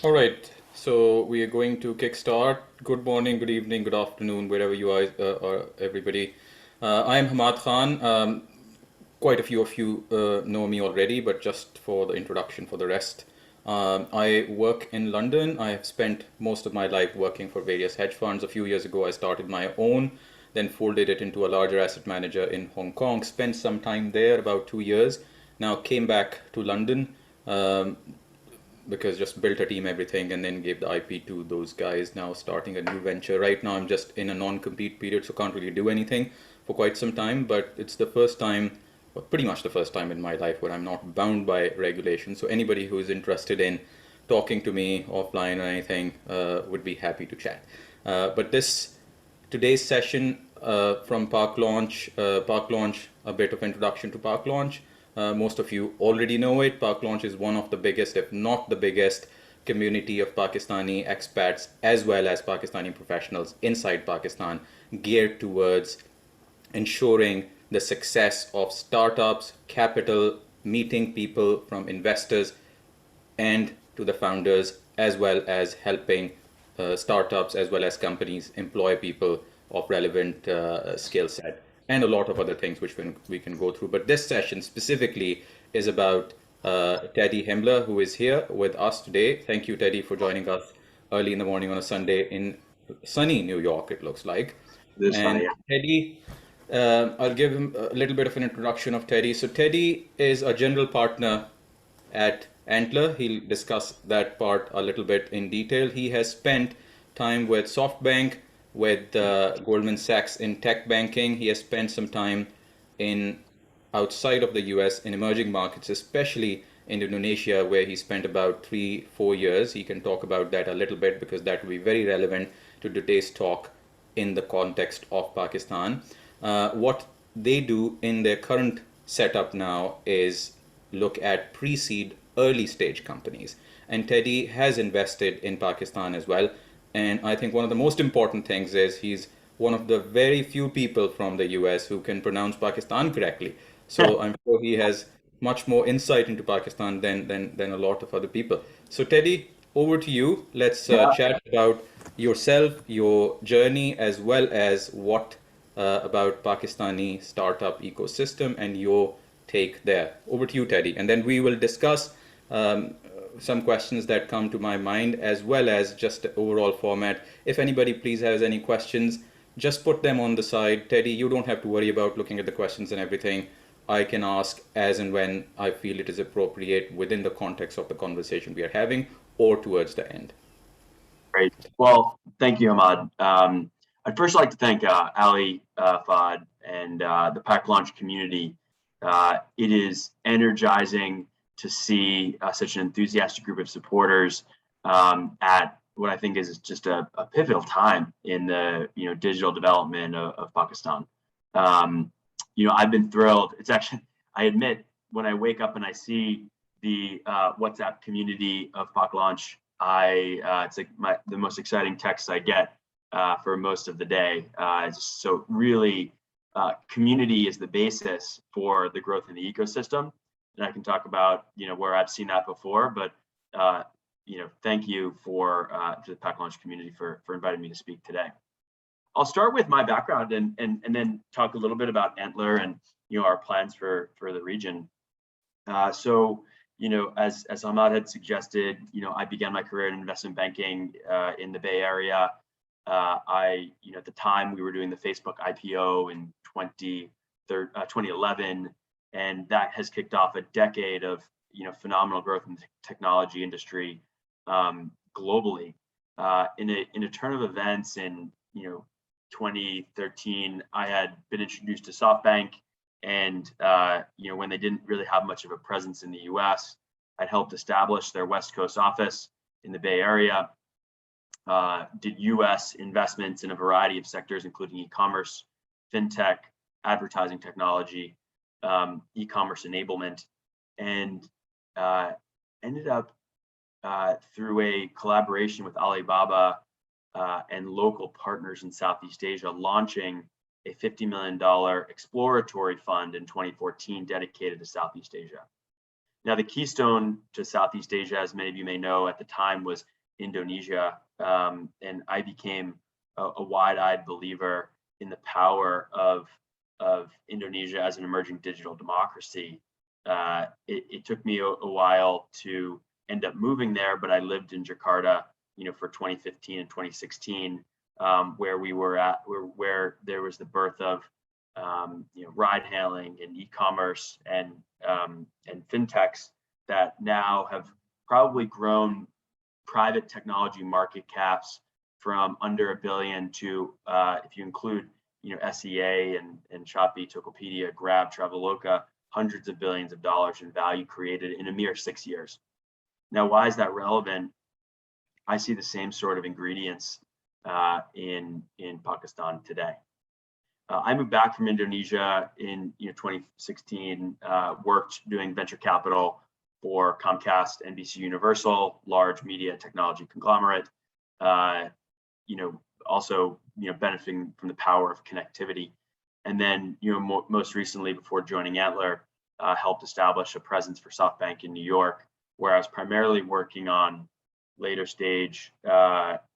All right, so we are going to kickstart. Good morning, good evening, good afternoon, wherever you are, everybody. I am Hammad Khan. Quite a few of you know me already, but just for the introduction for the rest. I work in London. I have spent most of my life working for various hedge funds. A few years ago, I started my own, then folded it into a larger asset manager in Hong Kong, spent some time there, about 2 years. Now came back to London. Because just built a team, everything, and then gave the IP to those guys. Now starting a new venture. Right now, I'm just in a non-compete period, so can't really do anything for quite some time. But it's the first time, well, pretty much the first time in my life where I'm not bound by regulation. So anybody who is interested in talking to me offline or anything would be happy to chat. But today's session from Park Launch, a bit of introduction to Park Launch. Most of you already know it. Park Launch is one of the biggest, if not the biggest, community of Pakistani expats as well as Pakistani professionals inside Pakistan, geared towards ensuring the success of startups, capital, meeting people from investors and to the founders, as well as helping startups as well as companies employ people of relevant skill set and a lot of other things which we can go through. But this session specifically is about Teddy Himler, who is here with us today. Thank you, Teddy, for joining us early in the morning on a Sunday in sunny New York, it looks like. This And funny, yeah. Teddy, I'll give him a little bit of an introduction of Teddy. So Teddy is a general partner at Antler. He'll discuss that part a little bit in detail. He has spent time with SoftBank, with Goldman Sachs in tech banking. He has spent some time in outside of the US in emerging markets, especially in Indonesia, where he spent about 3-4 years. He can talk about that a little bit because that will be very relevant to today's talk in the context of Pakistan. What they do in their current setup now is look at pre-seed early stage companies. And Teddy has invested in Pakistan as well. And I think one of the most important things is he's one of the very few people from the US who can pronounce Pakistan correctly. So I'm sure he has much more insight into Pakistan than a lot of other people. So Teddy, over to you. Let's Yeah. chat about yourself, your journey, as well as what about Pakistani startup ecosystem and your take there. Over to you, Teddy. And then we will discuss some questions that come to my mind, as well as just the overall format. If anybody please has any questions, just put them on the side. Teddy, you don't have to worry about looking at the questions and everything. I can ask as and when I feel it is appropriate within the context of the conversation we are having or towards the end. Great. Well, thank you, Hammad. I'd first like to thank Ali, Fad, and the Pack Launch community. It is energizing to see such an enthusiastic group of supporters at what I think is just a pivotal time in the digital development of Pakistan. I've been thrilled. It's actually, I admit, when I wake up and I see the WhatsApp community of Pack Launch, it's like the most exciting text I get for most of the day. So really, community is the basis for the growth in the ecosystem. And I can talk about where I've seen that before, but thank you to the Pack Launch community for inviting me to speak today. I'll start with my background and then talk a little bit about Antler and our plans for the region. So as Hammad had suggested, I began my career in investment banking in the Bay Area. At the time we were doing the Facebook IPO in 2011. And that has kicked off a decade of phenomenal growth in the technology industry globally. In a turn of events in 2013, I had been introduced to SoftBank, and when they didn't really have much of a presence in the US, I'd helped establish their West Coast office in the Bay Area. Did US investments in a variety of sectors, including e-commerce, fintech, advertising technology, e-commerce enablement, and ended up through a collaboration with Alibaba and local partners in Southeast Asia, launching a $50 million exploratory fund in 2014 dedicated to Southeast Asia. Now, the keystone to Southeast Asia, as many of you may know, at the time was Indonesia, and I became a wide-eyed believer in the power of Indonesia as an emerging digital democracy. It took me a while to end up moving there, but I lived in Jakarta, for 2015 and 2016, where we were at, where there was the birth of, ride hailing and e-commerce and fintechs that now have probably grown private technology market caps from under $1 billion to, if you include, SEA and Shopee, Tokopedia, Grab, Traveloka, hundreds of billions of dollars in value created in a mere 6 years. Now, why is that relevant? I see the same sort of ingredients in Pakistan today. I moved back from Indonesia in 2016, worked doing venture capital for Comcast, NBC Universal, large media technology conglomerate. Also benefiting from the power of connectivity. And then most recently, before joining Antler, helped establish a presence for SoftBank in New York, where I was primarily working on later stage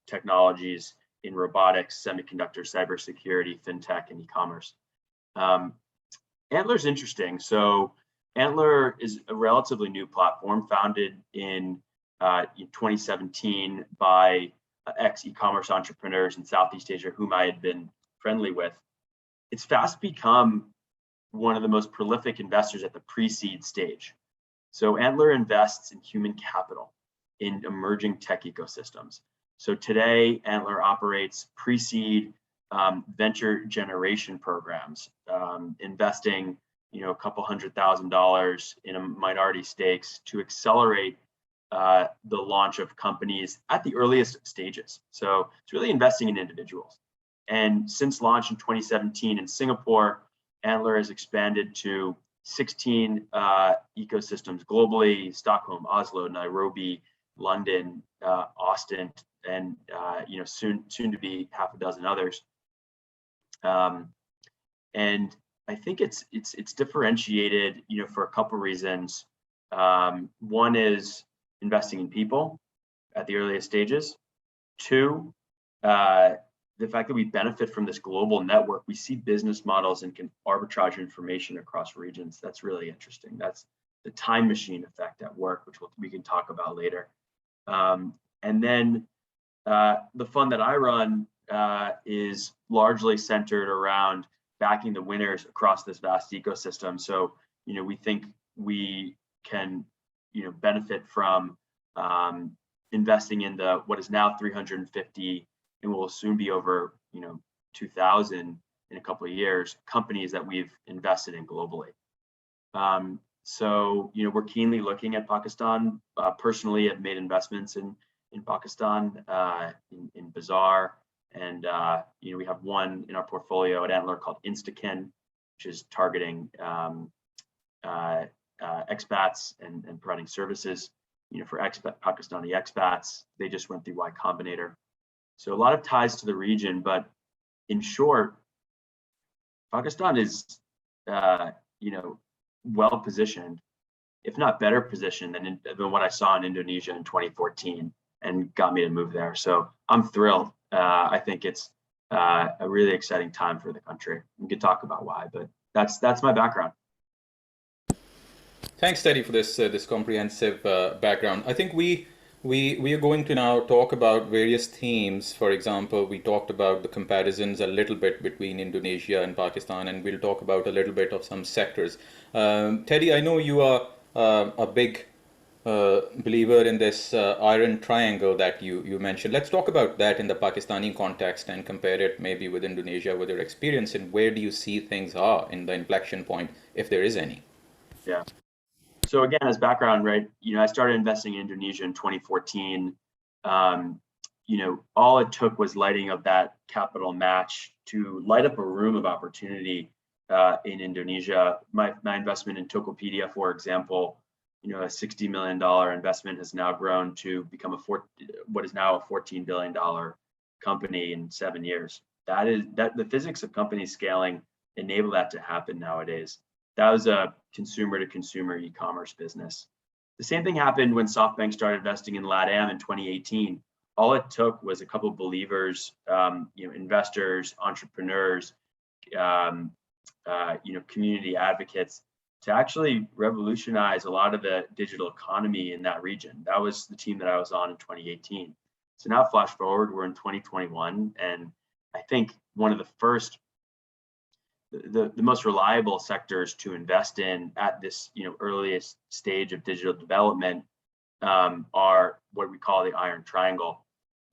technologies in robotics, semiconductor, cybersecurity, fintech, and e-commerce. Antler's interesting. So Antler is a relatively new platform founded in 2017 by ex-e-commerce entrepreneurs in Southeast Asia whom I had been friendly with. It's fast become one of the most prolific investors at the pre-seed stage. So Antler invests in human capital in emerging tech ecosystems. So today, Antler operates pre-seed venture generation programs, investing a couple $100,000 in a minority stakes to accelerate the launch of companies at the earliest stages. So it's really investing in individuals. And since launch in 2017 in Singapore, Antler has expanded to 16 ecosystems globally: Stockholm, Oslo, Nairobi, London, Austin, and soon to be half a dozen others. And I think it's differentiated, for a couple reasons. One is investing in people at the earliest stages. Two, the fact that we benefit from this global network. We see business models and can arbitrage information across regions. That's really interesting. That's the time machine effect at work, which we can talk about later. And then the fund that I run is largely centered around backing the winners across this vast ecosystem. So, we think we can, benefit from investing in what is now 350 and will soon be over, 2,000 in a couple of years, companies that we've invested in globally. So, we're keenly looking at Pakistan. Personally, I've made investments in Pakistan, in Bazaar, and we have one in our portfolio at Antler called Instakin, which is targeting expats and providing services, for Pakistani expats. They just went through Y Combinator. So a lot of ties to the region, but in short, Pakistan is, well positioned, if not better positioned than what I saw in Indonesia in 2014, and got me to move there. So I'm thrilled. I think it's a really exciting time for the country. We could talk about why, but that's my background. Thanks, Teddy, for this comprehensive background. I think we are going to now talk about various themes. For example, we talked about the comparisons a little bit between Indonesia and Pakistan, and we'll talk about a little bit of some sectors. Teddy, I know you are a big believer in this iron triangle that you mentioned. Let's talk about that in the Pakistani context and compare it maybe with Indonesia, with your experience, and where do you see things are in the inflection point, if there is any? Yeah. So again, as background, right, I started investing in Indonesia in 2014. All it took was lighting of that capital match to light up a room of opportunity in Indonesia. My investment in Tokopedia, for example, a $60 million investment has now grown to become what is now a $14 billion company in 7 years. That the physics of companies scaling enable that to happen nowadays. That was a consumer-to-consumer e-commerce business. The same thing happened when SoftBank started investing in LATAM in 2018. all it took was a couple of believers, investors, entrepreneurs, community advocates to actually revolutionize a lot of the digital economy in that region. That was the team that I was on in 2018. So now flash forward, we're in 2021, and I think one of the first, the most reliable sectors to invest in at this earliest stage of digital development are what we call the Iron Triangle,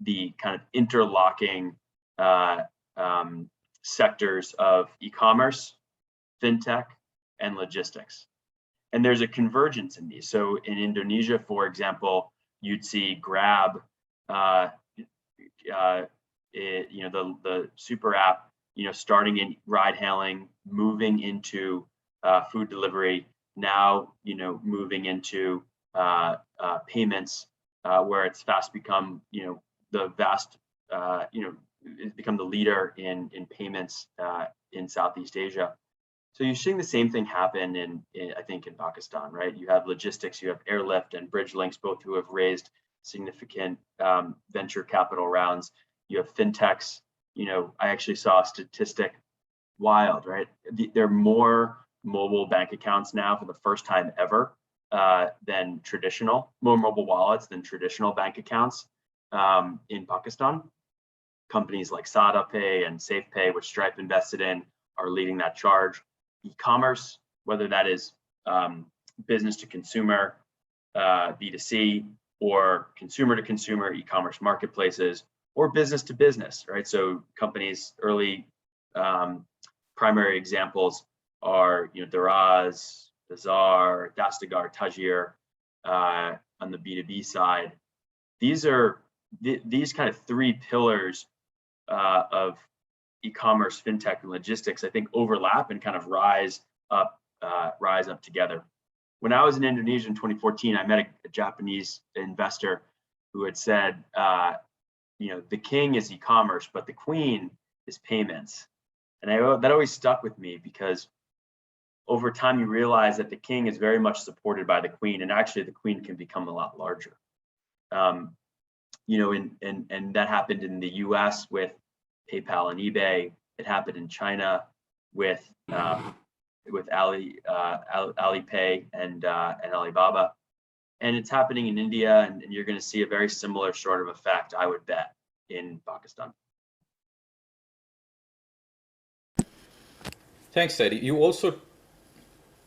the kind of interlocking sectors of e-commerce, fintech, and logistics. And there's a convergence in these. So in Indonesia, for example, you'd see Grab, the super app, starting in ride hailing, moving into food delivery, now moving into payments, where it's fast become it's become the leader in payments in Southeast Asia. So you're seeing the same thing happen in I think in Pakistan, right? You have logistics, you have Airlift and Bridgelinks, both who have raised significant venture capital rounds. You have fintechs. I actually saw a statistic, wild, right? There are more mobile bank accounts now for the first time ever than more mobile wallets than traditional bank accounts in Pakistan. Companies like Sada Pay and SafePay, which Stripe invested in, are leading that charge. E-commerce, whether that is business to consumer, B2C, or consumer to consumer e-commerce marketplaces, or business to business, right? So companies, early primary examples are Daraz, Bazaar, Dastagar, Tajir on the B2B side. These kind of three pillars of e-commerce, fintech, and logistics, I think, overlap and kind of rise up together. When I was in Indonesia in 2014, I met a Japanese investor who had said, the king is e-commerce, but the queen is payments. And that always stuck with me, because over time you realize that the king is very much supported by the queen, and actually the queen can become a lot larger. And that happened in the US with PayPal and eBay. It happened in China with Alipay and Alibaba, and it's happening in India, and you're going to see a very similar sort of effect, I would bet, in Pakistan. Thanks, Eddie. You also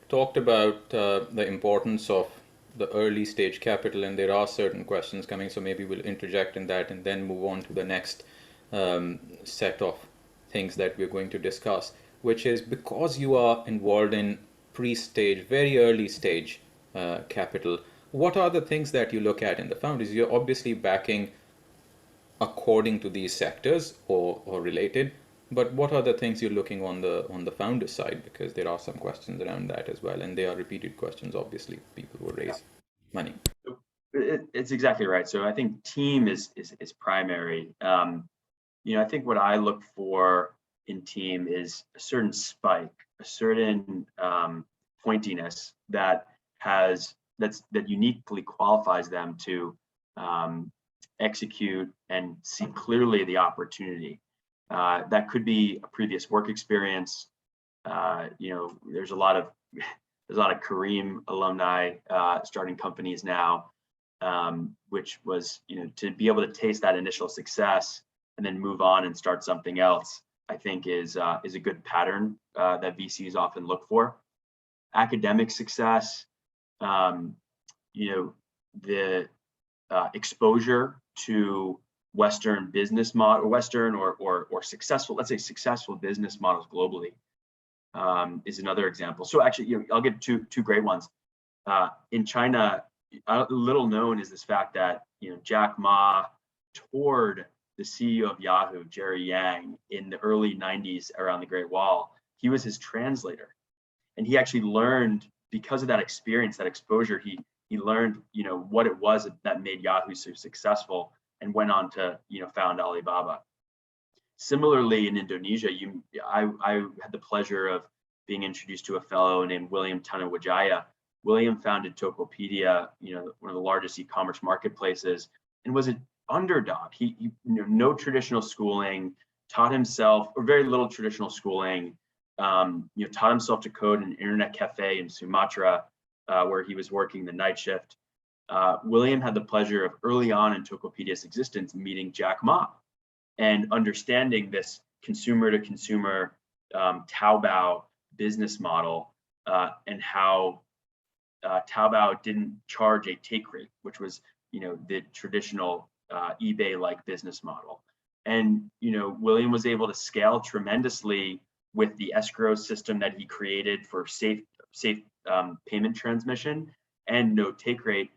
talked about the importance of the early stage capital, and there are certain questions coming, so maybe we'll interject in that and then move on to the next set of things that we're going to discuss, which is, because you are involved in pre-stage, very early stage capital, what are the things that you look at in the founders? You're obviously backing according to these sectors or related, but what are the things you're looking on the founder side? Because there are some questions around that as well, and they are repeated questions. Obviously, people will raise money. It's exactly right. So I think team is primary. I think what I look for in team is a certain spike, a certain pointiness that uniquely qualifies them to execute and see clearly the opportunity. That could be a previous work experience. There's a lot of Kareem alumni starting companies now, which was to be able to taste that initial success and then move on and start something else, I think is a good pattern that VCs often look for. Academic success, the exposure to Western business model, Western or successful, let's say successful business models globally, is another example. So actually, I'll give two great ones. In China, little known is this fact that Jack Ma toured the CEO of Yahoo, Jerry Yang, in the early 90s around the Great Wall. He was his translator, and he actually learned, because of that experience, that exposure, he learned what it was that made Yahoo so successful, and went on to found Alibaba. Similarly, in Indonesia, I had the pleasure of being introduced to a fellow named William Tanuwijaya. William founded Tokopedia, one of the largest e-commerce marketplaces, and was underdog. He no traditional schooling, taught himself, or very little traditional schooling, taught himself to code in an internet cafe in Sumatra, where he was working the night shift. William had the pleasure of early on in Tokopedia's existence meeting Jack Ma and understanding this consumer to consumer Taobao business model, and how Taobao didn't charge a take rate, which was the traditional eBay-like business model. And William was able to scale tremendously with the escrow system that he created for safe payment transmission and no take rate.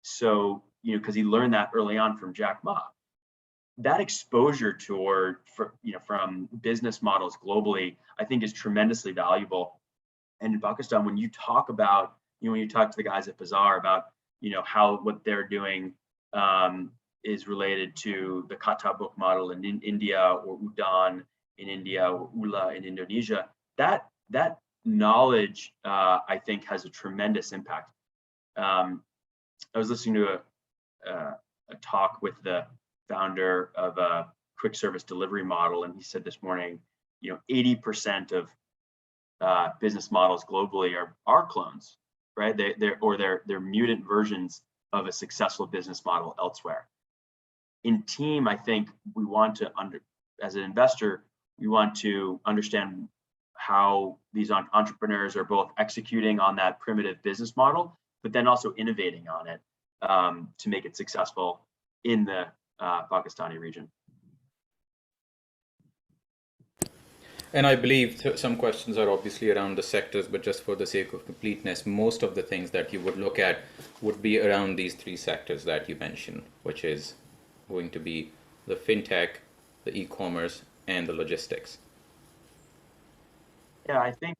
So because he learned that early on from Jack Ma. That exposure from business models globally, I think, is tremendously valuable. And in Pakistan, when you talk about, when you talk to the guys at Bazaar about, how what they're doing is related to the Kata book model in India, or Udaan in India, or Ula in Indonesia, that knowledge, I think, has a tremendous impact. I was listening to a talk with the founder of a quick service delivery model, and he said this morning, 80% of business models globally are clones, right? They're mutant versions of a successful business model elsewhere. In team, I think we want to as an investor, we want to understand how these entrepreneurs are both executing on that primitive business model, but then also innovating on it to make it successful in the Pakistani region. And I believe some questions are obviously around the sectors, but just for the sake of completeness, most of the things that you would look at would be around these three sectors that you mentioned, which is going to be the fintech, the e-commerce, and the logistics. Yeah, I think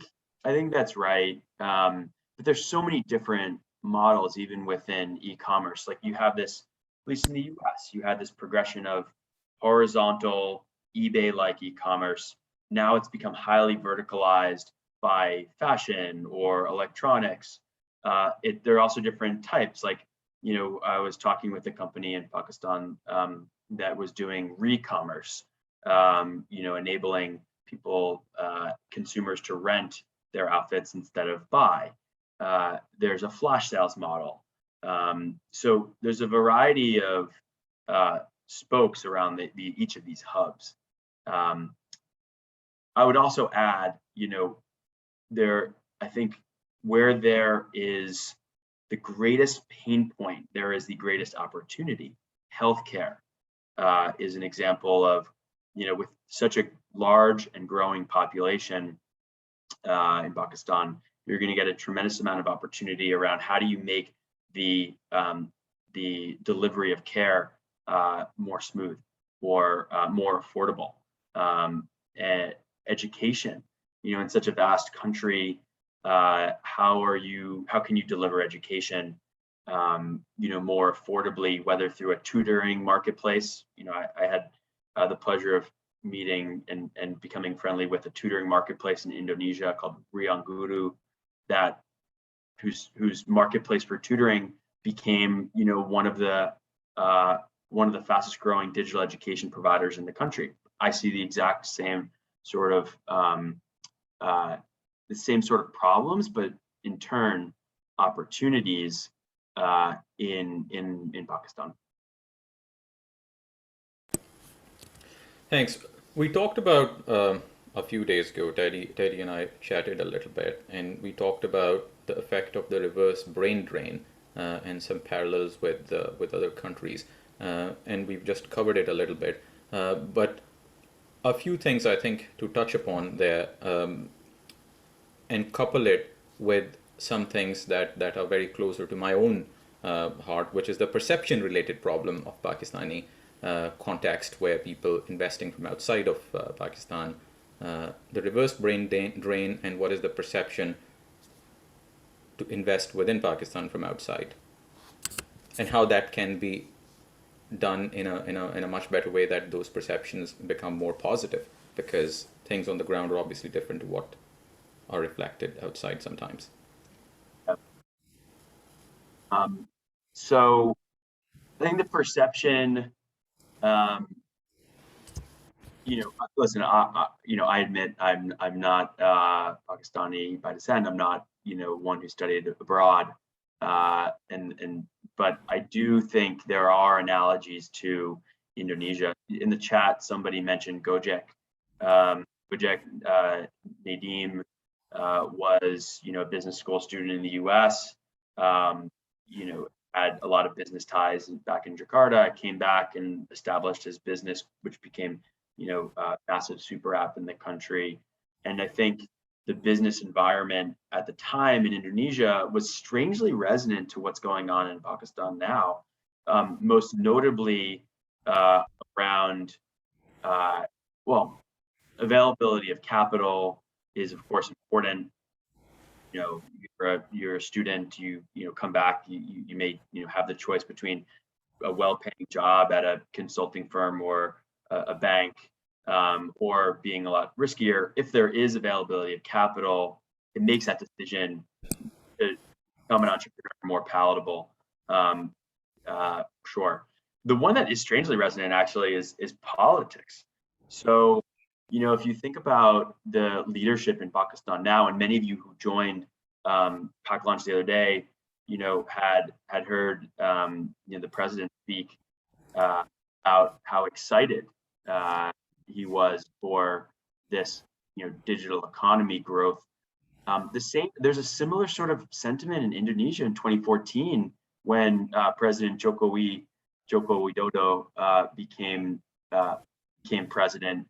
that's right. But there's so many different models even within e-commerce. Like you have this, at least in the US, you had this progression of horizontal eBay-like e-commerce. Now it's become highly verticalized by fashion or electronics. There are also different types. Like, I was talking with a company in Pakistan that was doing re-commerce, enabling people, consumers, to rent their outfits instead of buy. There's a flash sales model. So there's a variety of spokes around each of these hubs. I would also add, I think where there is the greatest pain point, there is the greatest opportunity. Healthcare is an example of, with such a large and growing population in Pakistan, you're going to get a tremendous amount of opportunity around how do you make the delivery of care more smooth or more affordable. Education, in such a vast country, how can you deliver education, more affordably, whether through a tutoring marketplace. I had the pleasure of meeting and becoming friendly with a tutoring marketplace in Indonesia called Riang Guru, whose marketplace for tutoring became, one of the fastest growing digital education providers in the country. I see the exact same sort of problems, but in turn opportunities in Pakistan. Thanks. We talked about a few days ago, Teddy and I chatted a little bit, and we talked about the effect of the reverse brain drain and some parallels with other countries, and we've just covered it a little bit. But a few things I think to touch upon there, and couple it with some things that are very closer to my own heart, which is the perception-related problem of Pakistani context, where people investing from outside of Pakistan, the reverse brain drain, and what is the perception to invest within Pakistan from outside, and how that can be done in a much better way, that those perceptions become more positive, because things on the ground are obviously different to what are reflected outside sometimes. So I think the perception, listen, I admit I'm not Pakistani by descent. I'm not, one who studied abroad, but I do think there are analogies to Indonesia. In the chat, somebody mentioned Gojek. Gojek, Nadeem was, a business school student in the U.S. Had a lot of business ties back in Jakarta. Came back and established his business, which became, massive super app in the country. And I think the business environment at the time in Indonesia was strangely resonant to what's going on in Pakistan now, most notably around, availability of capital is of course important. You're a student, you come back, you may have the choice between a well-paying job at a consulting firm or a bank, or being a lot riskier. If there is availability of capital, it makes that decision to become an entrepreneur more palatable. Sure. The one that is strangely resonant actually is politics. So, if you think about the leadership in Pakistan now, and many of you who joined Pack Launch the other day, had heard the president speak about how excited he was for this digital economy growth. There's a similar sort of sentiment in Indonesia in 2014 when President Joko Widodo became president.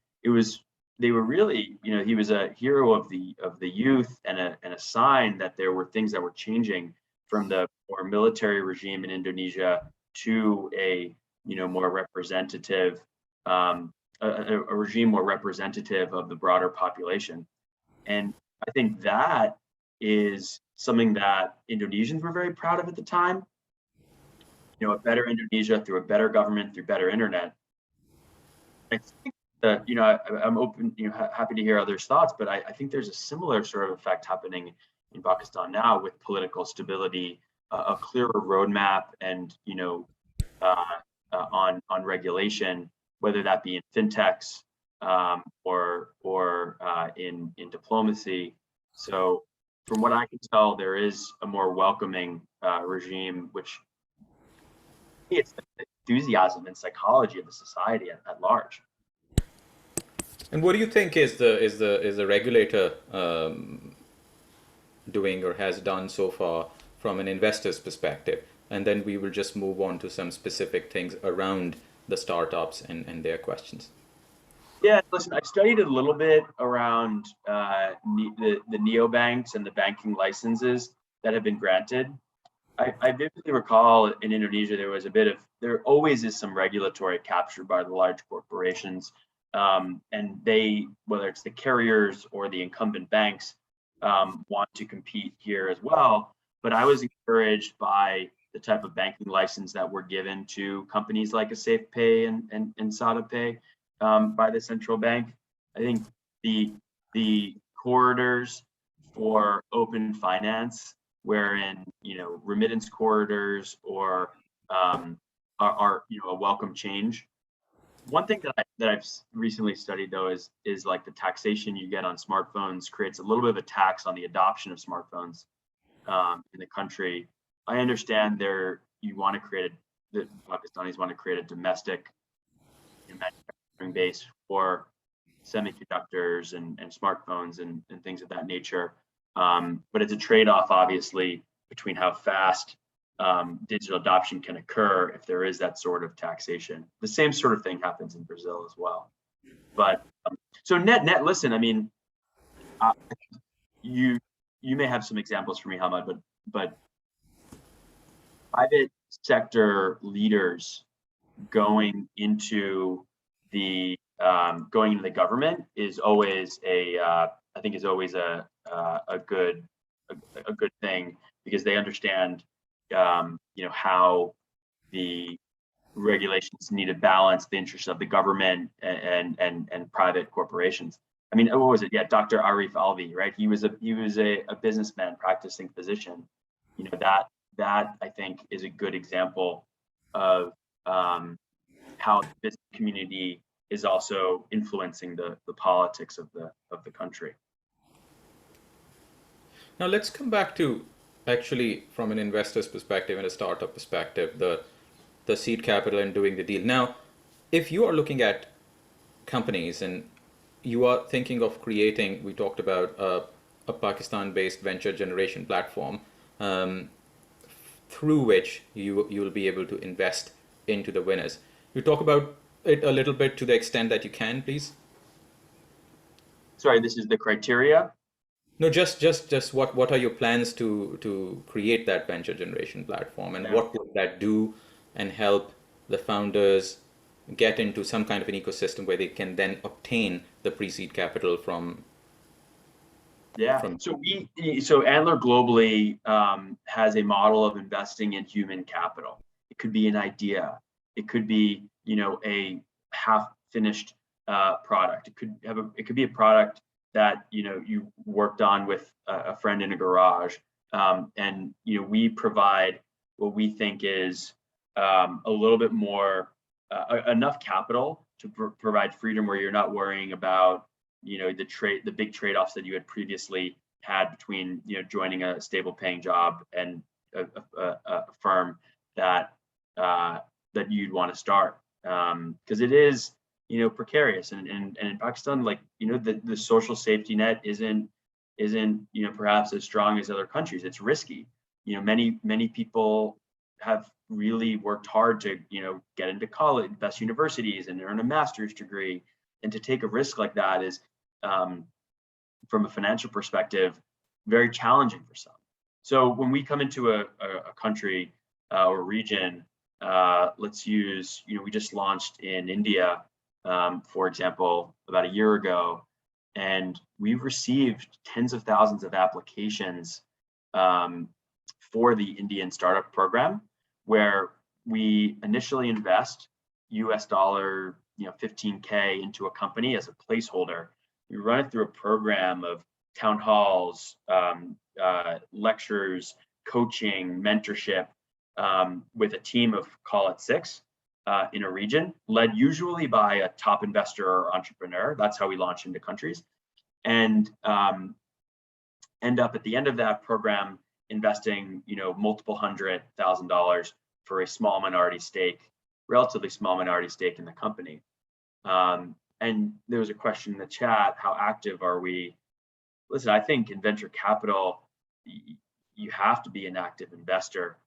They were really, he was a hero of the youth and a sign that there were things that were changing from the more military regime in Indonesia to a more representative, a regime more representative of the broader population. And I think that is something that Indonesians were very proud of at the time. A better Indonesia through a better government, through better internet. I think that, I'm open, happy to hear others' thoughts, but I think there's a similar sort of effect happening in Pakistan now with political stability, a clearer roadmap, and on regulation, whether that be in fintechs or in diplomacy. So from what I can tell, there is a more welcoming regime, which it's the enthusiasm and psychology of the society at large. And what do you think is the regulator doing or has done so far from an investor's perspective? And then we will just move on to some specific things around the startups and their questions. Yeah, listen, I studied a little bit around the neobanks and the banking licenses that have been granted. I vividly recall in Indonesia, there always is some regulatory capture by the large corporations. And they, whether it's the carriers or the incumbent banks, want to compete here as well. But I was encouraged by the type of banking license that were given to companies like a SafePay and SadaPay by the central bank. I think the corridors for open finance, wherein remittance corridors or are a welcome change. One thing that I've recently studied though is like the taxation you get on smartphones creates a little bit of a tax on the adoption of smartphones in the country. I understand the Pakistanis want to create a domestic manufacturing base for semiconductors and smartphones and things of that nature. But it's a trade-off, obviously, between how fast digital adoption can occur if there is that sort of taxation. The same sort of thing happens in Brazil as well. But so net, listen, I mean, you may have some examples for me, Hammad, but private sector leaders going into the government is always a good thing, because they understand how the regulations need to balance the interests of the government and private corporations. I mean, what was it? Yeah, Dr. Arif Alvi, right? He was a businessman, practicing physician. That I think is a good example of how the business community is also influencing the politics of the country. Now let's come back to actually from an investor's perspective and a startup perspective, the seed capital and doing the deal. Now, if you are looking at companies and you are thinking of creating, we talked about a Pakistan-based venture generation platform through which you will be able to invest into the winners. You talk about it a little bit to the extent that you can, please. Sorry, this is the criteria. No, just what are your plans to create that venture generation platform, and what would that do and help the founders get into some kind of an ecosystem where they can then obtain the pre-seed capital from? Yeah. So Antler globally has a model of investing in human capital. It could be an idea. It could be, a half-finished product. It could be a product that you worked on with a friend in a garage, and we provide what we think is a little bit more enough capital to provide freedom where you're not worrying about the big trade-offs that you had previously had between joining a stable paying job and a firm that you'd want to start, because it is precarious, and in Pakistan, the social safety net isn't perhaps as strong as other countries. It's risky. Many people have really worked hard to get into college, best universities, and earn a master's degree, and to take a risk like that is from a financial perspective very challenging for some. So when we come into a country or region, let's use, we just launched in India, for example, about a year ago, and we've received tens of thousands of applications for the Indian startup program, where we initially invest US dollar, $15K into a company as a placeholder. We run it through a program of town halls, lectures, coaching, mentorship, with a team of, call it 6, in a region, led usually by a top investor or entrepreneur. That's how we launch into countries, and end up at the end of that program investing, multiple $100,000 for a small minority stake, relatively small minority stake in the company. And there was a question in the chat: how active are we? Listen, I think in venture capital, you have to be an active investor.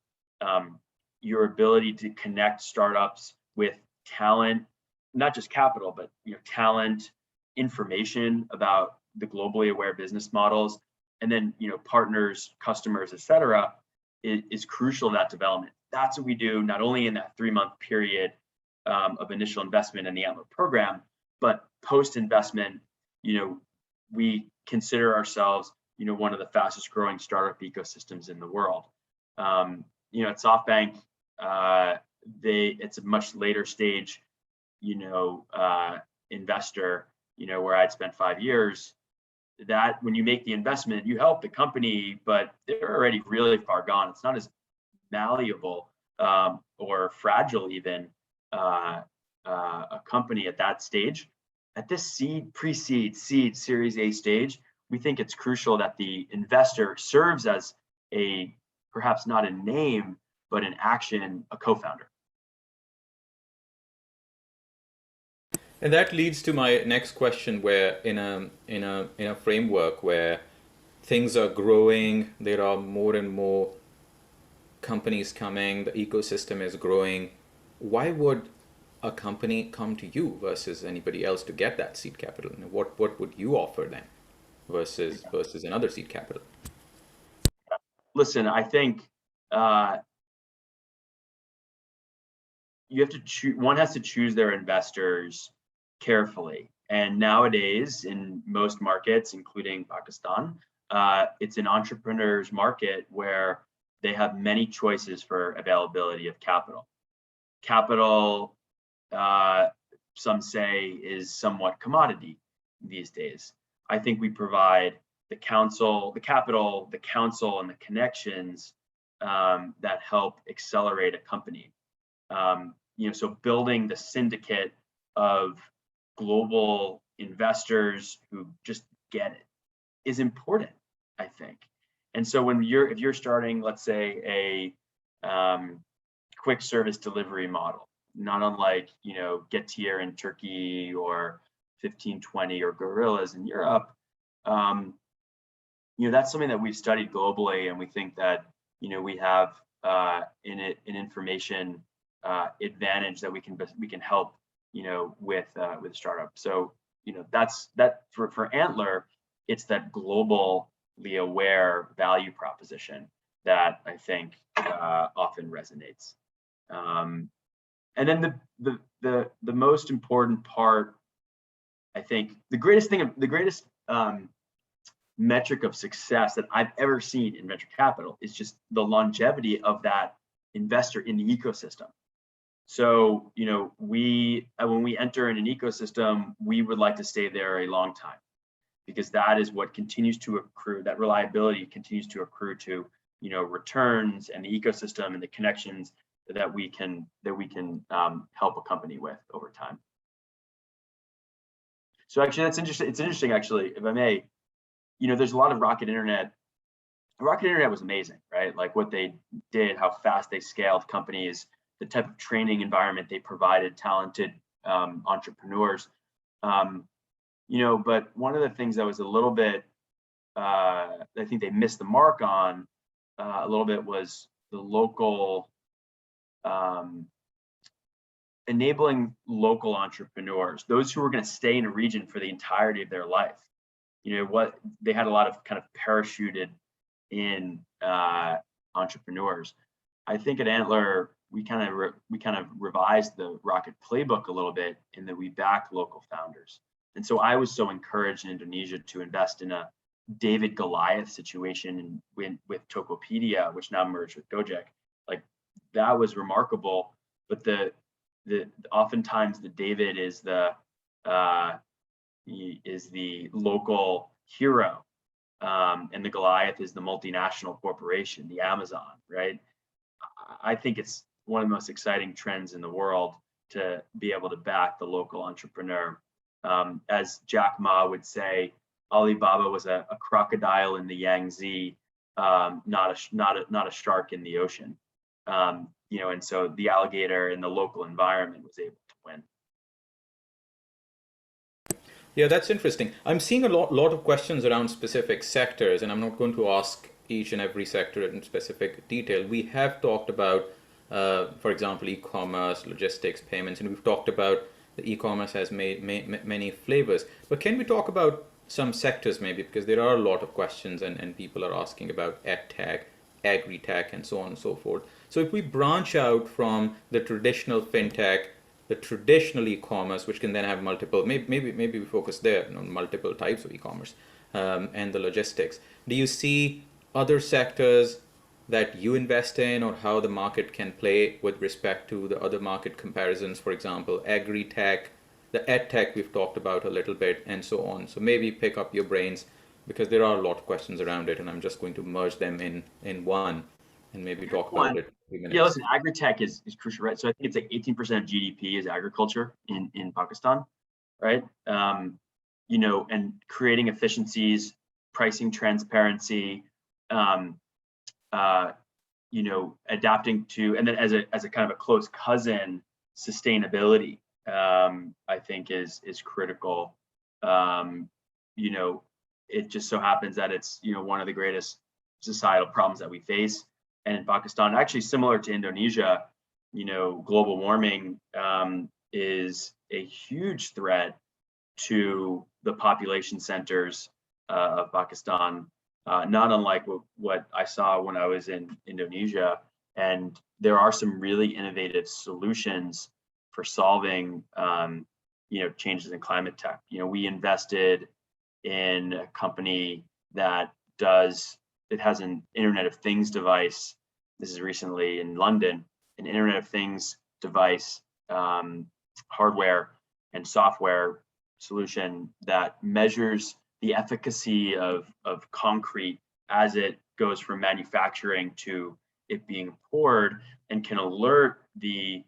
Your ability to connect startups with talent, not just capital, but talent, information about the globally aware business models, and then partners, customers, etc., is crucial in that development. That's what we do, not only in that 3-month period of initial investment in the Antler program, but post-investment. We consider ourselves one of the fastest growing startup ecosystems in the world. At SoftBank, it's a much later stage, investor, where I'd spent 5 years. That when you make the investment, you help the company, but they're already really far gone. It's not as malleable or fragile even a company at that stage. At this seed, pre-seed, seed, Series A stage, we think it's crucial that the investor serves as perhaps not a name, but in action, a co-founder. And that leads to my next question, where in a framework where things are growing, there are more and more companies coming, the ecosystem is growing, why would a company come to you versus anybody else to get that seed capital? And what would you offer them versus another seed capital? Listen, I think you have to choose. One has to choose their investors carefully. And nowadays, in most markets, including Pakistan, it's an entrepreneur's market where they have many choices for availability of capital. Capital, some say, is somewhat commodity these days. I think we provide the capital, the counsel, and the connections that help accelerate a company. so building the syndicate of global investors who just get it is important, I think. And so if you're starting, let's say, a quick service delivery model, not unlike Getir in Turkey or 1520 or Gorillas in Europe, that's something that we've studied globally, and we think that we have an information advantage that we can help with startups. So that's for Antler. It's that globally aware value proposition that I think often resonates. And then the most important part, I think, the greatest metric of success that I've ever seen in venture capital is just the longevity of that investor in the ecosystem. So, when we enter in an ecosystem, we would like to stay there a long time, because that is what continues to accrue, that reliability continues to accrue to, returns and the ecosystem and the connections that we can help a company with over time. So actually, that's interesting. It's interesting, actually, if I may. There's a lot of Rocket Internet. Rocket Internet was amazing, right? Like what they did, how fast they scaled companies, the type of training environment they provided talented entrepreneurs. But one of the things that was a little bit, I think they missed the mark on a little bit, was the local, enabling local entrepreneurs, those who were going to stay in a region for the entirety of their life. They had a lot of kind of parachuted in entrepreneurs. I think at Antler, we kind of revised the Rocket playbook a little bit in that we back local founders. And so I was so encouraged in Indonesia to invest in a David Goliath situation with Tokopedia, which now merged with Gojek. Like, that was remarkable. But the oftentimes the David is the local hero, and the Goliath is the multinational corporation, the Amazon, right? I think it's one of the most exciting trends in the world to be able to back the local entrepreneur. As Jack Ma would say, Alibaba was a crocodile in the Yangtze, not a shark in the ocean. And so the alligator in the local environment was able to win. Yeah, that's interesting. I'm seeing a lot of questions around specific sectors, and I'm not going to ask each and every sector in specific detail. We have talked about, for example, e-commerce, logistics, payments, and we've talked about the e-commerce has many flavors. But can we talk about some sectors maybe, because there are a lot of questions and people are asking about edtech, agri-tech, and so on and so forth. So if we branch out from the traditional fintech, the traditional e-commerce, which can then have multiple, maybe we focus there on multiple types of e-commerce, and the logistics. Do you see other sectors that you invest in, or how the market can play with respect to the other market comparisons? For example, agri-tech, the edtech we've talked about a little bit, and so on. So maybe pick up your brains, because there are a lot of questions around it, and I'm just going to merge them in one and maybe talk about it in 3 minutes. Yeah, listen, agri-tech is crucial, right? So I think it's like 18% of GDP is agriculture in Pakistan, right? And creating efficiencies, pricing transparency, adapting to, and then as a kind of a close cousin, sustainability, I think is critical. It just so happens that it's, one of the greatest societal problems that we face. And in Pakistan, actually similar to Indonesia, global warming is a huge threat to the population centers of Pakistan, not unlike what I saw when I was in Indonesia. And there are some really innovative solutions for solving, changes in climate tech. We invested in a company that has an Internet of Things device. This is recently in London, an Internet of Things device, hardware and software solution that measures the efficacy of concrete as it goes from manufacturing to it being poured, and can alert the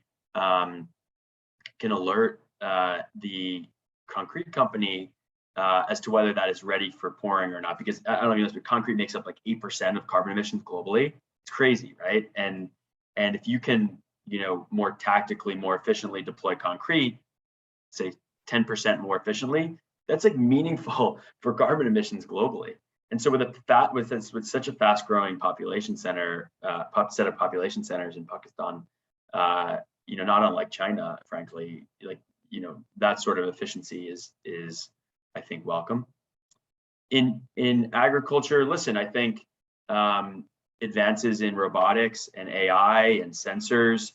can alert the concrete company as to whether that is ready for pouring or not. Because I don't know, but concrete makes up like 8% of carbon emissions globally. It's crazy, right? And if you can, more tactically, more efficiently deploy concrete, say 10% more efficiently, that's like meaningful for carbon emissions globally. And so with such a fast-growing population center, set of population centers in Pakistan, not unlike China, frankly, that sort of efficiency is I think welcome. In agriculture, listen, I think advances in robotics and AI and sensors,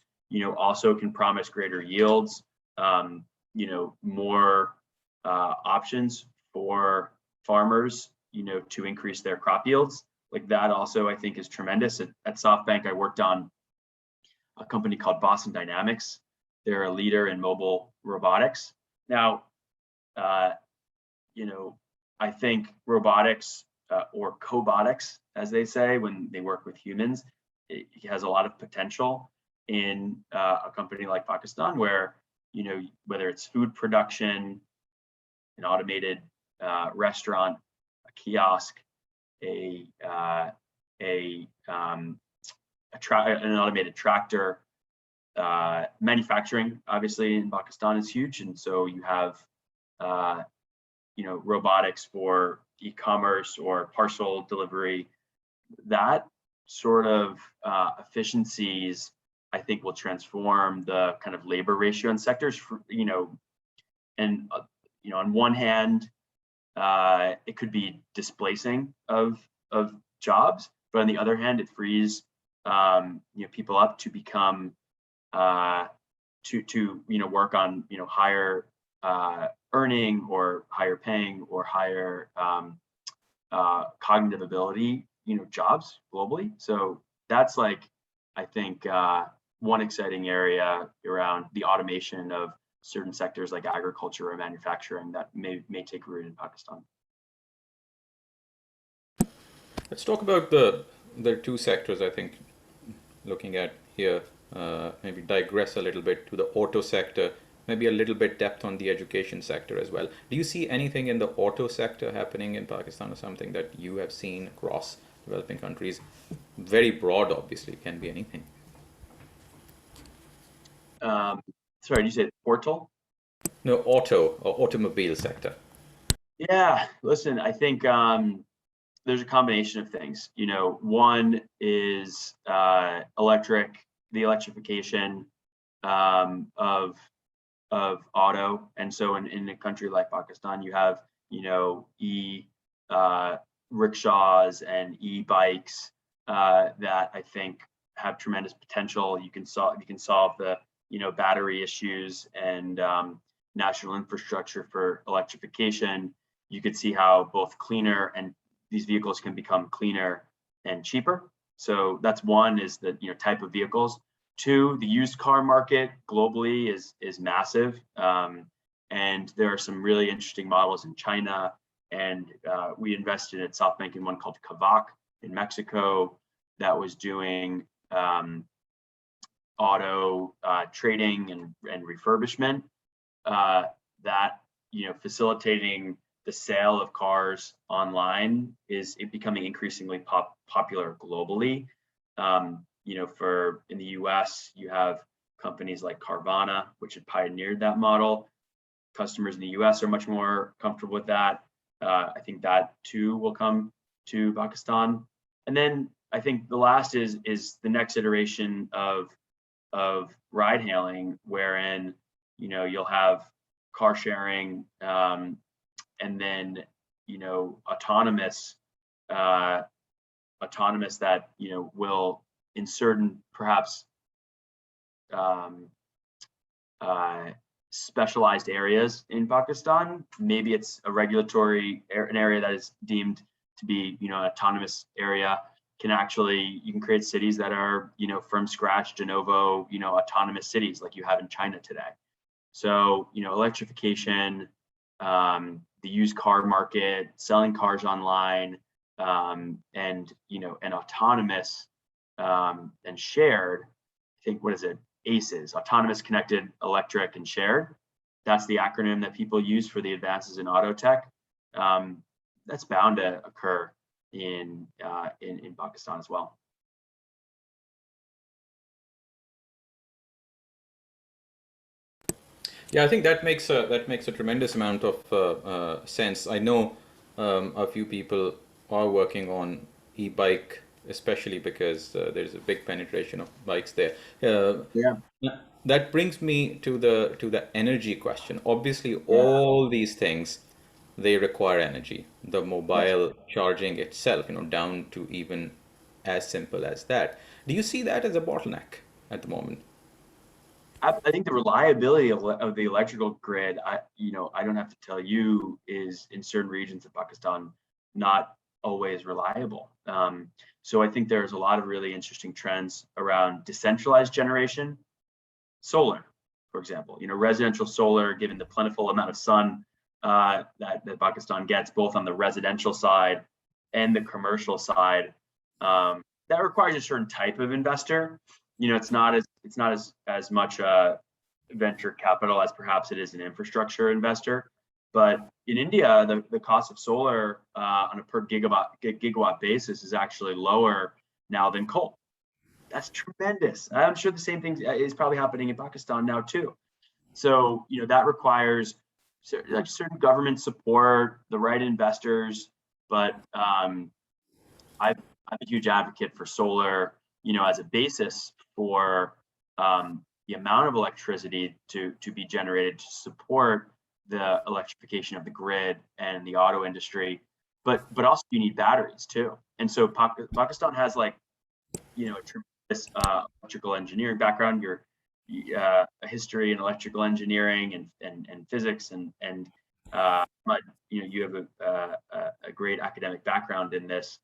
also can promise greater yields, more options for farmers, to increase their crop yields. Like that also I think is tremendous. At SoftBank, I worked on a company called Boston Dynamics. They're a leader in mobile robotics. Now, I think robotics or cobotics, as they say, when they work with humans, it has a lot of potential in a company like Pakistan, where, whether it's food production, an automated restaurant, a kiosk, an automated tractor, manufacturing, obviously in Pakistan is huge. And so you have, robotics for e-commerce or parcel delivery. That sort of efficiencies, I think, will transform the kind of labor ratio in sectors, and on one hand, it could be displacing of jobs, but on the other hand, it frees people up to become to work on higher earning or higher paying or higher cognitive ability jobs globally. So that's like, I think, one exciting area around the automation of certain sectors like agriculture or manufacturing that may take root in Pakistan. Let's talk about the two sectors, I think, looking at here. Maybe digress a little bit to the auto sector, maybe a little bit depth on the education sector as well. Do you see anything in the auto sector happening in Pakistan, or something that you have seen across developing countries? Very broad, obviously, it can be anything. Sorry, did you say portal? No, auto or automobile sector. Yeah, listen, I think there's a combination of things. One is the electrification of auto, and so in a country like Pakistan, you have rickshaws and e-bikes that I think have tremendous potential. You can solve the battery issues and national infrastructure for electrification. You could see how both cleaner and these vehicles can become cleaner and cheaper. So that's one, is the type of vehicles. Two, the used car market globally is massive, and there are some really interesting models in China. And we invested at SoftBank in one called Kavak in Mexico that was doing auto trading and refurbishment. That facilitating the sale of cars online is becoming increasingly popular globally. In the US, you have companies like Carvana, which had pioneered that model. Customers in the US are much more comfortable with that. I think that too will come to Pakistan. And then I think the last is the next iteration of ride hailing, wherein you'll have car sharing, and then autonomous that will, in certain perhaps specialized areas in Pakistan, maybe it's a regulatory an area that is deemed to be an autonomous area, you can create cities that are from scratch, de novo, autonomous cities like you have in China today. So electrification, the used car market, selling cars online, and autonomous and shared. I think, what is it, ACEs, autonomous, connected, electric, and shared. That's the acronym that people use for the advances in auto tech. That's bound to occur in Pakistan as well. Yeah, I think that makes a tremendous amount of sense. I know a few people are working on e-bike, especially because there's a big penetration of bikes there. Yeah. That brings me to the energy question. Obviously, Yeah. all these things, they require energy. The mobile charging itself, down to even as simple as that. Do you see that as a bottleneck at the moment? I think the reliability of the electrical grid, I don't have to tell you, is in certain regions of Pakistan not always reliable. So I think there's a lot of really interesting trends around decentralized generation, solar, for example. Residential solar, given the plentiful amount of sun that Pakistan gets, both on the residential side and the commercial side, that requires a certain type of investor. It's not as much venture capital as perhaps it is an infrastructure investor. But in India, the cost of solar on a per gigawatt basis is actually lower now than coal. That's tremendous. I'm sure the same thing is probably happening in Pakistan now too. So that requires certain government support, the right investors. But I'm a huge advocate for solar, as a basis for the amount of electricity to be generated to support the electrification of the grid and the auto industry. But also you need batteries too. And so Pakistan has a tremendous electrical engineering background, a history in electrical engineering and physics, but you have a great academic background in this.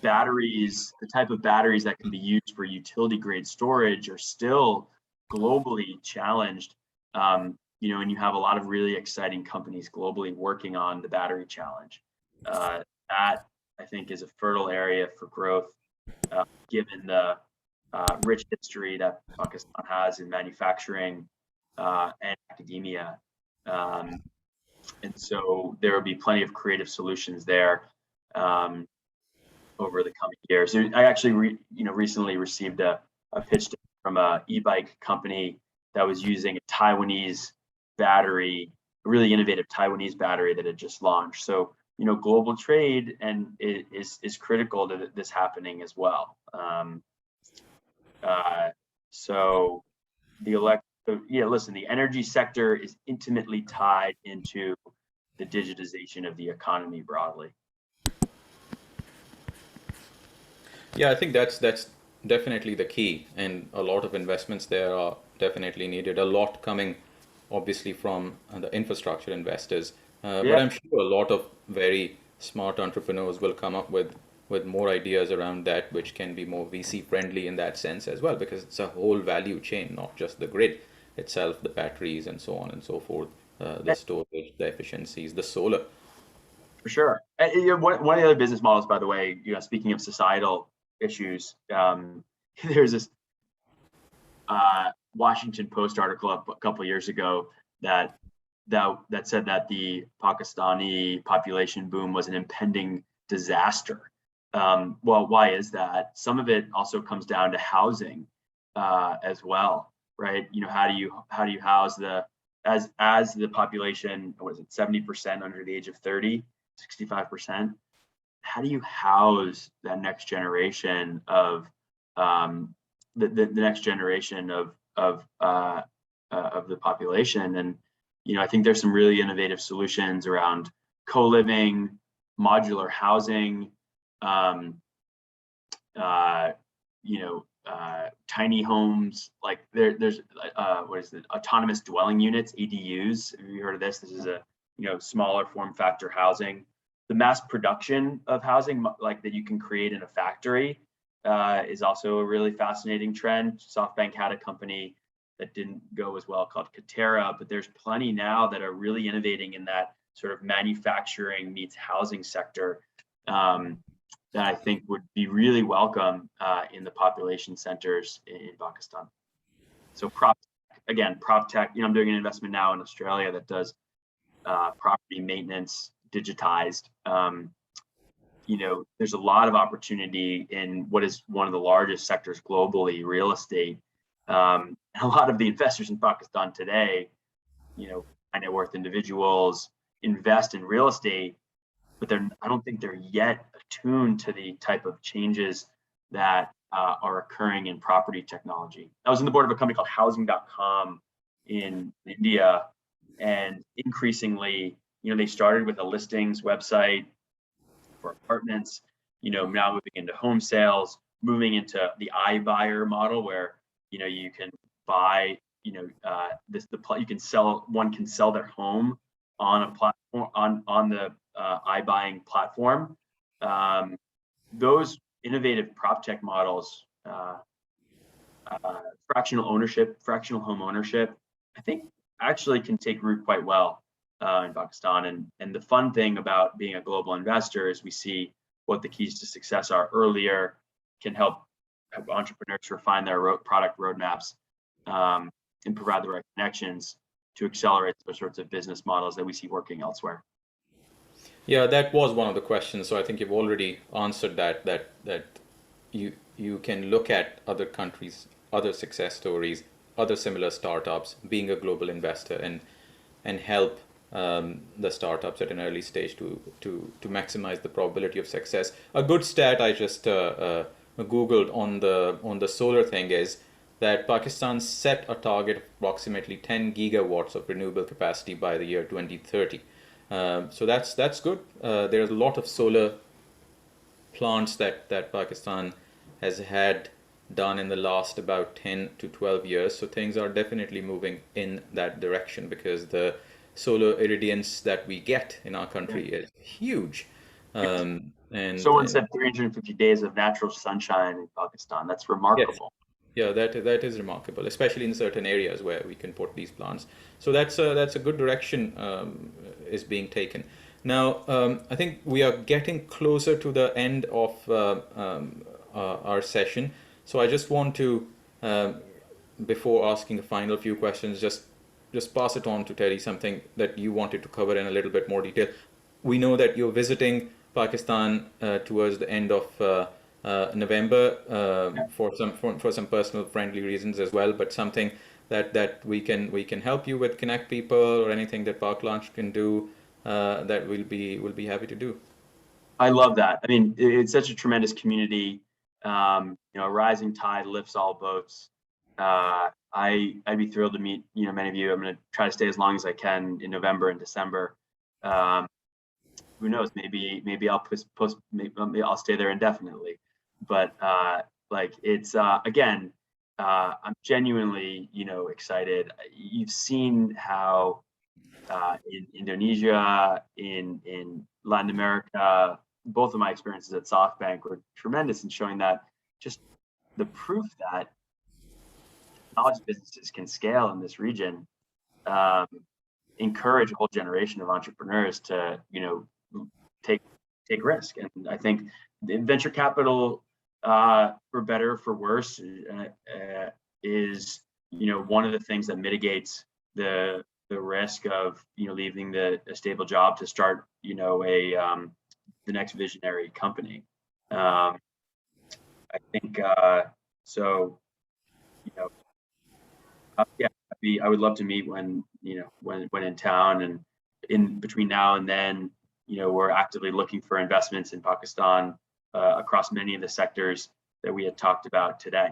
Batteries, the type of batteries that can be used for utility grade storage, are still globally challenged. And you have a lot of really exciting companies globally working on the battery challenge. That I think is a fertile area for growth, given the rich history that Pakistan has in manufacturing and academia. And so there will be plenty of creative solutions there over the coming years. I actually recently received a pitch from a e-bike company that was using a Taiwanese battery, a really innovative Taiwanese battery that had just launched. So global trade is critical to this happening as well. So the energy sector is intimately tied into the digitization of the economy broadly. Yeah, I think that's definitely the key, and a lot of investments there are definitely needed. A lot coming, obviously, from the infrastructure investors, but I'm sure a lot of very smart entrepreneurs will come up with more ideas around that, which can be more VC friendly in that sense as well, because it's a whole value chain, not just the grid itself, the batteries and so on and so forth, the storage, the efficiencies, the solar. For sure. And, one of the other business models, by the way, speaking of societal issues, there's this Washington Post article a couple of years ago that said that the Pakistani population boom was an impending disaster. Well, why is that? Some of it also comes down to housing as well, right? How do you house as the population, what is it, 70% under the age of 30, 65%? How do you house that next generation of the next generation of the population? And I think there's some really innovative solutions around co-living, modular housing, tiny homes. Like there's what is it? Autonomous dwelling units, ADUs. Have you heard of this? This is a smaller form factor housing. The mass production of housing, like that you can create in a factory, is also a really fascinating trend. SoftBank had a company that didn't go as well called Katera, but there's plenty now that are really innovating in that sort of manufacturing meets housing sector that I think would be really welcome in the population centers in Pakistan. So prop tech, I'm doing an investment now in Australia that does property maintenance digitized. There's a lot of opportunity in what is one of the largest sectors globally, real estate. A lot of the investors in Pakistan today, high net worth individuals invest in real estate, but I don't think they're yet attuned to the type of changes that are occurring in property technology. I was on the board of a company called Housing.com in India, and increasingly, they started with a listings website for apartments, now moving into home sales, moving into the iBuyer model where, you can buy, one can sell their home on a platform, on the iBuying platform. Those innovative prop tech models, fractional home ownership, I think actually can take root quite well in Pakistan. And the fun thing about being a global investor is we see what the keys to success are earlier, can help entrepreneurs refine their product roadmaps, and provide the right connections to accelerate those sorts of business models that we see working elsewhere. Yeah, that was one of the questions. So I think you've already answered that you can look at other countries, other success stories, other similar startups, being a global investor, and help the startups at an early stage to maximize the probability of success. A good stat I just Googled on the solar thing is that Pakistan set a target of approximately 10 gigawatts of renewable capacity by the year 2030. So that's good. There's a lot of solar plants that Pakistan has had done in the last about 10 to 12 years. So things are definitely moving in that direction because the solar irradiance that we get in our country is huge. And someone said 350 days of natural sunshine in Pakistan. That's remarkable. Yes. Yeah, that is remarkable, especially in certain areas where we can put these plants. So that's a good direction is being taken. Now, I think we are getting closer to the end of our session. So I just want to, before asking the final few questions, just pass it on to Terry, something that you wanted to cover in a little bit more detail. We know that you're visiting Pakistan towards the end of November for some personal friendly reasons as well, but something that we can help you with, connect people, or anything that Park Launch can do that we'll be happy to do. I love that. I mean, it's such a tremendous community. A rising tide lifts all boats. I'd be thrilled to meet many of you. I'm going to try to stay as long as I can in November and December. Who knows? Maybe I'll stay there indefinitely. But it's again, I'm genuinely excited. You've seen how in Indonesia, in Latin America, both of my experiences at SoftBank were tremendous in showing that just the proof that knowledge businesses can scale in this region, encourage a whole generation of entrepreneurs to take risk. And I think the venture capital, for better or for worse, is one of the things that mitigates the risk of leaving a stable job to start the next visionary company. I think so. I would love to meet when in town, and in between now and then, we're actively looking for investments in Pakistan across many of the sectors that we had talked about today.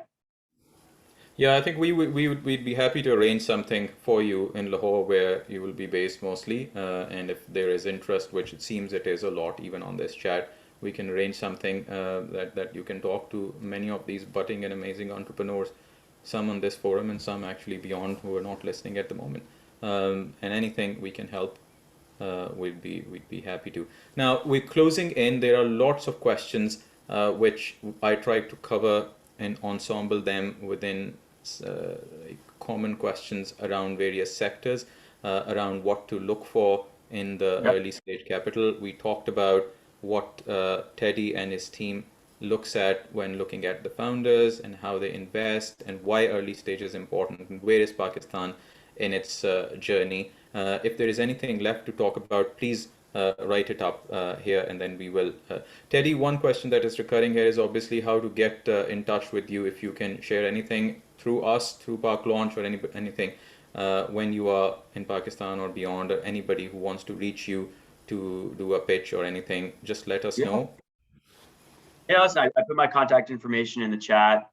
Yeah, I think we'd be happy to arrange something for you in Lahore, where you will be based mostly. And if there is interest, which it seems it is a lot, even on this chat, we can arrange something that you can talk to many of these budding and amazing entrepreneurs, some on this forum and some actually beyond who are not listening at the moment. And anything we can help, we'd be happy to. Now, we're closing in. There are lots of questions which I tried to cover and ensemble them within common questions around various sectors, around what to look for in the early stage capital. We talked about what Teddy and his team looks at when looking at the founders and how they invest and why early stage is important and where is Pakistan in its journey. If there is anything left to talk about, please write it up here, and then we will. Teddy, one question that is recurring here is obviously how to get in touch with you. If you can share anything through us, through Park Launch or anything, when you are in Pakistan or beyond, or anybody who wants to reach you to do a pitch or anything, just let us know. Yeah, listen, I put my contact information in the chat.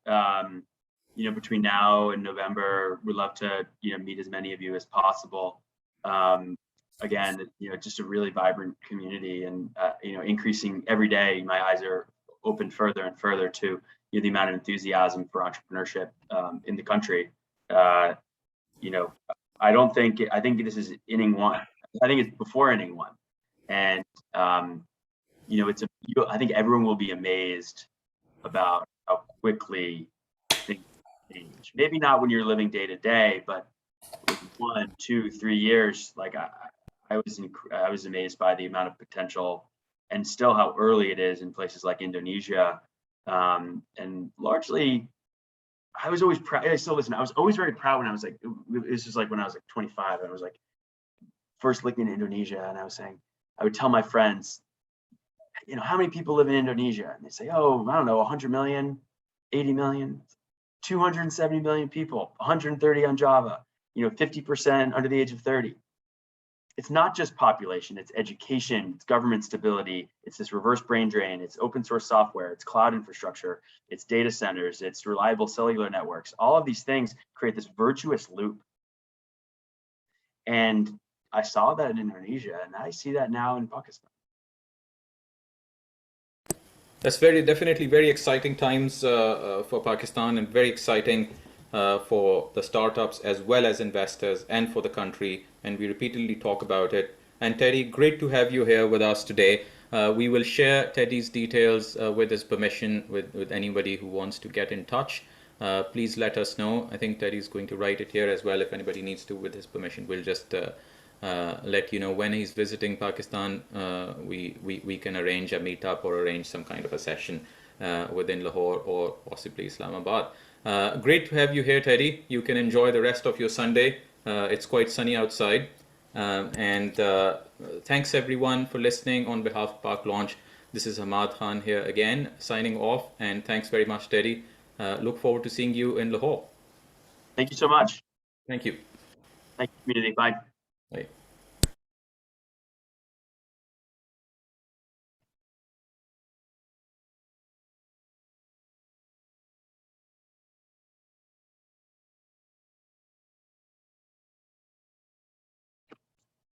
Between now and November, we'd love to, meet as many of you as possible. Again, just a really vibrant community, and increasing every day. My eyes are opened further and further to the amount of enthusiasm for entrepreneurship in the country. I think this is inning one. I think it's before inning one, and I think everyone will be amazed about how quickly things change. Maybe not when you're living day to day, but 1, 2, 3 years, like I was amazed by the amount of potential, and still how early it is in places like Indonesia. And largely, I was always proud. I still listen. I was always very proud when I was like, this was like when I was like 25. I was like first looking at Indonesia, and I would tell my friends, how many people live in Indonesia? And they say, oh, I don't know, 100 million, 80 million, 270 million people, 130 on Java, 50% under the age of 30. It's not just population, it's education, it's government stability, it's this reverse brain drain, it's open source software, it's cloud infrastructure, it's data centers, it's reliable cellular networks. All of these things create this virtuous loop. And I saw that in Indonesia, and I see that now in Pakistan. That's definitely very exciting times for Pakistan, and very exciting for the startups as well as investors and for the country. And we repeatedly talk about it. And Teddy, great to have you here with us today. We will share Teddy's details with his permission with anybody who wants to get in touch. Please let us know. I think Teddy's going to write it here as well. If anybody needs to, with his permission, we'll just let you know when he's visiting Pakistan. We can arrange a meetup or arrange some kind of a session within Lahore or possibly Islamabad. Great to have you here, Teddy. You can enjoy the rest of your Sunday. It's quite sunny outside. And thanks everyone for listening. On behalf of Park Launch, this is Hammad Khan here again, signing off. And thanks very much, Teddy. Look forward to seeing you in Lahore. Thank you so much. Thank you. Thank you, community. Bye. Bye.